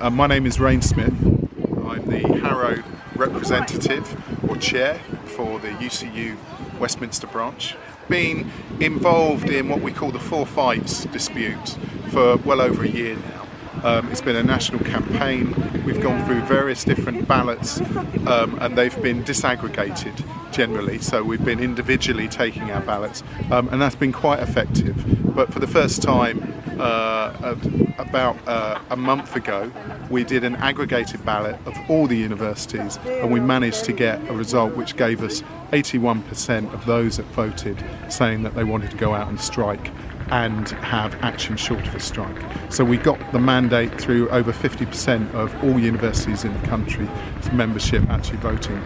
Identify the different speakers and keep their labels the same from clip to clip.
Speaker 1: My name is Rain Smith. I'm the Harrow representative or chair for the UCU Westminster branch. Been involved in what we call the Four Fights dispute for well over a year now. It's been a national campaign. We've gone through various different ballots and they've been disaggregated generally, so we've been individually taking our ballots and that's been quite effective. But for the first time about a month ago, we did an aggregated ballot of all the universities and we managed to get a result which gave us 81% of those that voted saying that they wanted to go out and strike and have action short of a strike. So we got the mandate through over 50% of all universities in the country, membership actually voting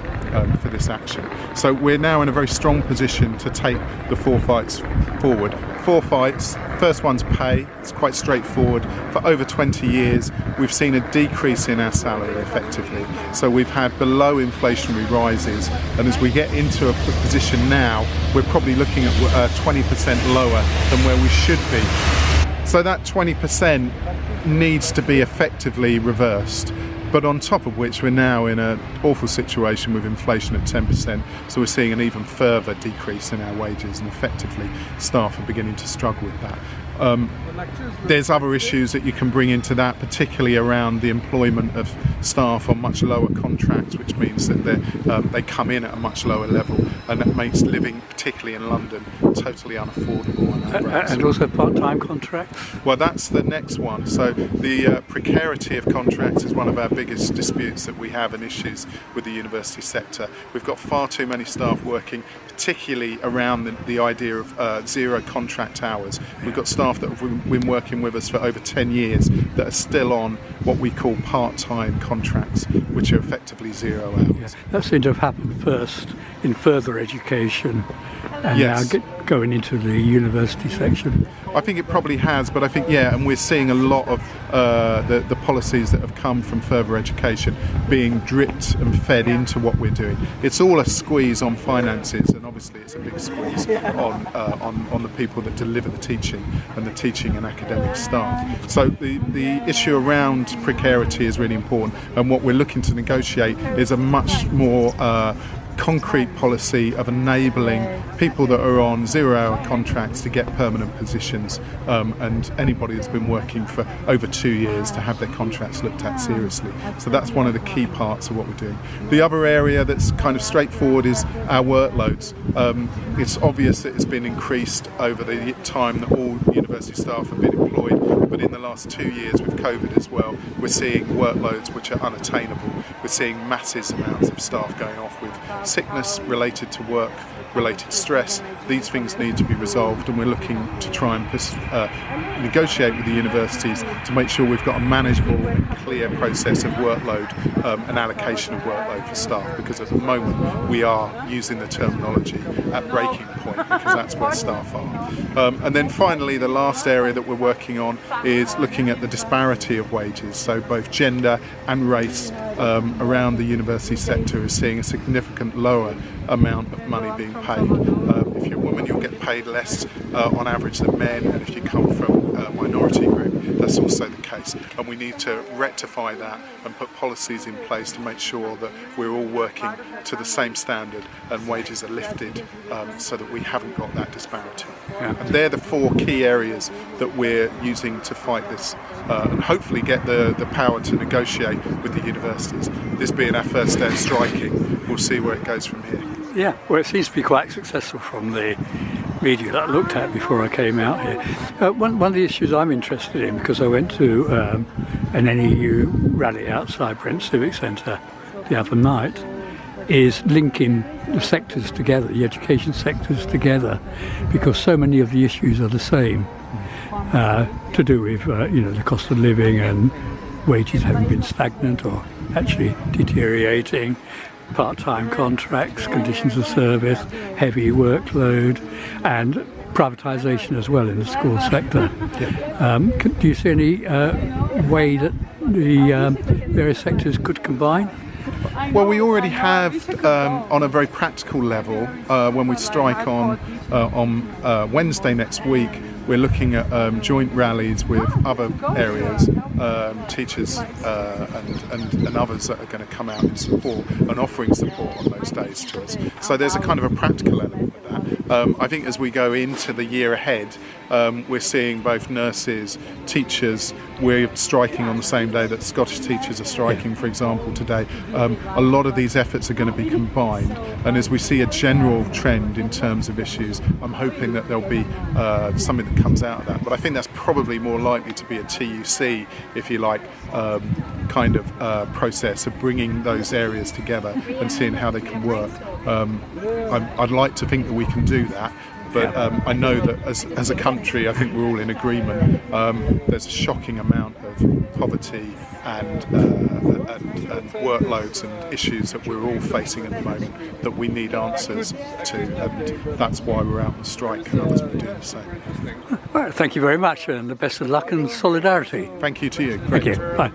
Speaker 1: for this action. So we're now in a very strong position to take the Four Fights forward. Four Fights, first one's pay, it's quite straightforward. For over 20 years we've seen a decrease in our salary effectively. So we've had below inflationary rises, and as we get into a position now, we're probably looking at 20% lower than where we should be. So that 20% needs to be effectively reversed. But on top of which, we're now in an awful situation with inflation at 10%, so we're seeing an even further decrease in our wages, and effectively staff are beginning to struggle with that. There's other issues that you can bring into that, particularly around the employment of staff on much lower contracts, which means that they come in at a much lower level, and that makes living, particularly in London, totally unaffordable.
Speaker 2: And also part-time contracts?
Speaker 1: Well, that's the next one. So the precarity of contracts is one of our biggest disputes that we have and issues with the university sector. We've got far too many staff working, particularly around the idea of zero contract hours. We've got staff that have been working with us for over 10 years that are still on what we call part-time contracts, which are effectively 0 hours.
Speaker 2: Yeah, that seemed to have happened first in further education and
Speaker 1: yes.
Speaker 2: Now going into the university section.
Speaker 1: I think it probably has, but I think, yeah, and we're seeing a lot of the policies that have come from further education being dripped and fed into what we're doing. It's all a squeeze on finances, and obviously it's a big squeeze on the people that deliver the teaching and the teaching and academic staff. So the issue around precarity is really important, and what we're looking to negotiate is a much more concrete policy of enabling people that are on 0-hour contracts to get permanent positions, and anybody that's been working for over 2 years to have their contracts looked at seriously. So that's one of the key parts of what we're doing. The other area that's kind of straightforward is our workloads. It's obvious that it's been increased over the time that all university staff have been employed, but in the last 2 years with COVID as well, we're seeing workloads which are unattainable. We're seeing massive amounts of staff going off with sickness related to work, related stress. These things need to be resolved, and we're looking to try and negotiate with the universities to make sure we've got a manageable and clear process of workload and allocation of workload for staff, because at the moment we are using the terminology at breaking point, because that's where staff are. And then finally, the last area that we're working on is looking at the disparity of wages, so both gender and race around the university sector is seeing a significant lower amount of money being paid. If you're a woman, you'll get paid less on average than men, and if you come from a minority group, that's also the case. And we need to rectify that and put policies in place to make sure that we're all working to the same standard and wages are lifted so that we haven't got that disparity.
Speaker 2: Yeah.
Speaker 1: And they're the four key areas that we're using to fight this and hopefully get the power to negotiate with the universities. This being our first day of striking, we'll see where it goes from here.
Speaker 2: Yeah, well, it seems to be quite successful from the media that I looked at before I came out here. One of the issues I'm interested in, because I went to an NEU rally outside Brent Civic Centre the other night, is linking the sectors together, the education sectors together, because so many of the issues are the same, to do with the cost of living and wages having been stagnant or actually deteriorating, part-time contracts, conditions of service, heavy workload, and privatisation as well in the school sector. Yeah. Do you see any way that the various sectors could combine?
Speaker 1: Well, we already have, on a very practical level, when we strike on Wednesday next week, we're looking at joint rallies with other areas teachers and others that are going to come out in support and offering support on those days to us. So there's a kind of a practical element of that. I think as we go into the year ahead, we're seeing both nurses, teachers. We're striking on the same day that Scottish teachers are striking, for example, today. A lot of these efforts are going to be combined, and as we see a general trend in terms of issues, I'm hoping that there'll be something that comes out of that. But I think that's probably more likely to be a TUC, if you like, kind of process of bringing those areas together and seeing how they can work. I'd like to think that we can do that. But I know that as a country, I think we're all in agreement. There's a shocking amount of poverty and workloads and issues that we're all facing at the moment that we need answers to, and that's why we're out on strike, and others will do the same.
Speaker 2: Well, thank you very much, and the best of luck and solidarity.
Speaker 1: Thank you to you.
Speaker 2: Thank you. Bye.